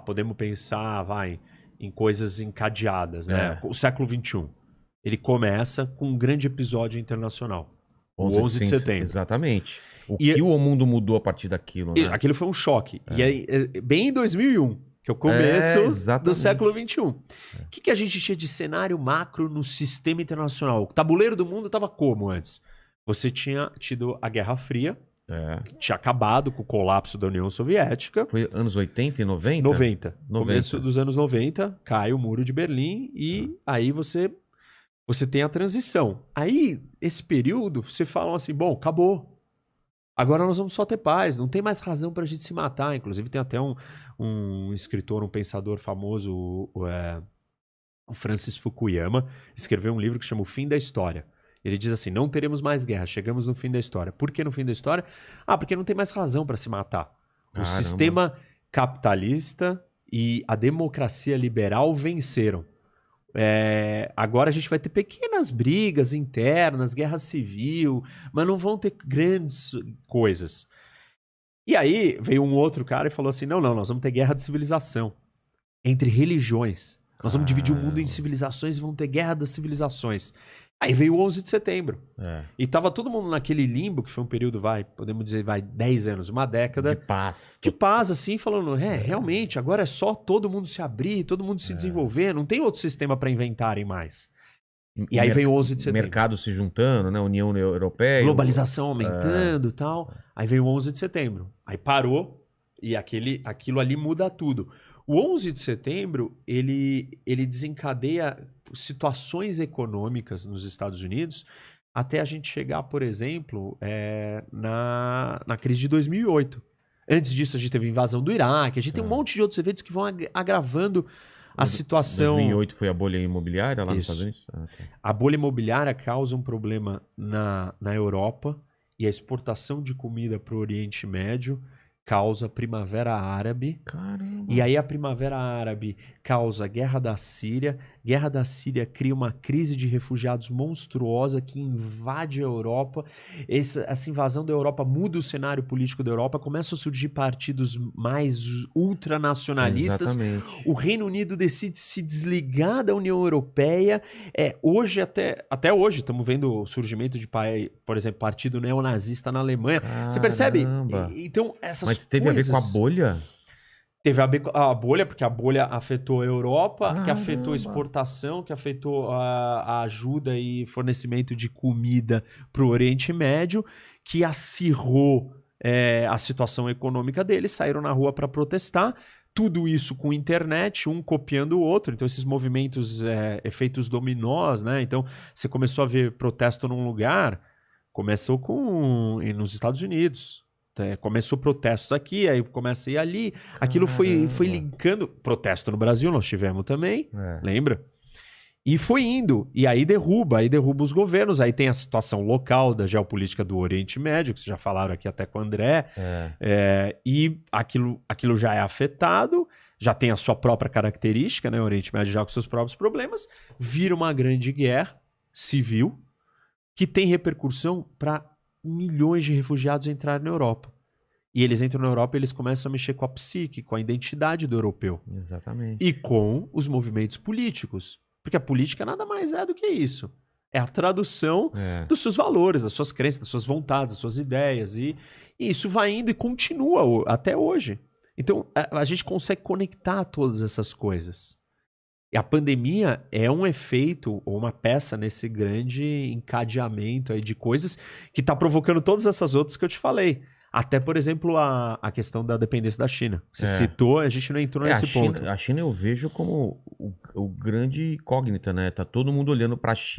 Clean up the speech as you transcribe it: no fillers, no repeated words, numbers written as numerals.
Podemos pensar, em coisas encadeadas, né? O século XXI. Ele começa com um grande episódio internacional. O 11 de setembro. Exatamente. Que o mundo mudou a partir daquilo, né? Aquilo foi um choque. E aí, bem em 2001, que é o começo do século XXI. O que a gente tinha de cenário macro no sistema internacional? O tabuleiro do mundo estava como antes? Você tinha tido a Guerra Fria, que tinha acabado com o colapso da União Soviética. Foi anos 80 e 90? 90. Começo dos anos 90, cai o Muro de Berlim e aí você tem a transição. Aí, esse período, você fala assim, bom, acabou. Agora nós vamos só ter paz, não tem mais razão pra gente se matar. Inclusive tem até um escritor, um pensador famoso, o Francis Fukuyama, escreveu um livro que chama O Fim da História. Ele diz assim, não teremos mais guerra, chegamos no fim da história. Por que no fim da história? Porque não tem mais razão pra se matar. O sistema capitalista e a democracia liberal venceram. Agora a gente vai ter pequenas brigas internas, guerra civil, mas não vão ter grandes coisas. E aí veio um outro cara e falou assim, não, nós vamos ter guerra de civilização entre religiões. Nós vamos dividir o mundo em civilizações e vamos ter guerra das civilizações. Aí veio o 11 de setembro. E tava todo mundo naquele limbo, que foi um período, podemos dizer, 10 anos, uma década. De paz, assim, falando, realmente, agora é só todo mundo se abrir, todo mundo se desenvolver, não tem outro sistema para inventarem mais. E aí veio o 11 de setembro. Mercado se juntando, né? União Europeia. Globalização aumentando e tal. Aí veio o 11 de setembro. Aí parou e aquilo ali muda tudo. O 11 de setembro, ele desencadeia situações econômicas nos Estados Unidos até a gente chegar, por exemplo, na crise de 2008. Antes disso, a gente teve a invasão do Iraque, a gente tem um monte de outros eventos que vão agravando a situação. 2008 foi a bolha imobiliária lá nos Estados Unidos? A bolha imobiliária causa um problema na Europa e a exportação de comida para o Oriente Médio causa a Primavera Árabe. Caramba. E aí a Primavera Árabe causa a Guerra da Síria. Guerra da Síria cria uma crise de refugiados monstruosa que invade a Europa. Essa invasão da Europa muda o cenário político da Europa. Começam a surgir partidos mais ultranacionalistas. Exatamente. O Reino Unido decide se desligar da União Europeia. Hoje, até hoje, estamos vendo o surgimento de, por exemplo, partido neonazista na Alemanha. Caramba. Você percebe? Então, Mas teve a ver com a bolha? Teve a ver com a bolha, porque a bolha afetou a Europa, que afetou a exportação, que afetou a ajuda e fornecimento de comida para o Oriente Médio, que acirrou a situação econômica deles, saíram na rua para protestar. Tudo isso com internet, um copiando o outro. Então, esses movimentos, efeitos dominós, né? Então, você começou a ver protesto num lugar, começou nos Estados Unidos. Começou protestos aqui, aí começa a ir ali. Aquilo foi linkando. Protesto no Brasil nós tivemos também, lembra? E foi indo. E aí derruba os governos. Aí tem a situação local da geopolítica do Oriente Médio, que vocês já falaram aqui até com o André. E aquilo já é afetado, já tem a sua própria característica, né? O Oriente Médio já com seus próprios problemas. Vira uma grande guerra civil que tem repercussão para milhões de refugiados entrarem na Europa. E eles entram na Europa e eles começam a mexer com a psique, com a identidade do europeu. Exatamente. E com os movimentos políticos. Porque a política nada mais é do que isso. É a tradução dos seus valores, das suas crenças, das suas vontades, das suas ideias. E isso vai indo e continua até hoje. Então, a gente consegue conectar todas essas coisas. E a pandemia é um efeito ou uma peça nesse grande encadeamento aí de coisas que está provocando todas essas outras que eu te falei. Até, por exemplo, a questão da dependência da China. Você citou, a gente não entrou nesse ponto. A China eu vejo como o grande incógnita, né? Tá todo mundo olhando para a China.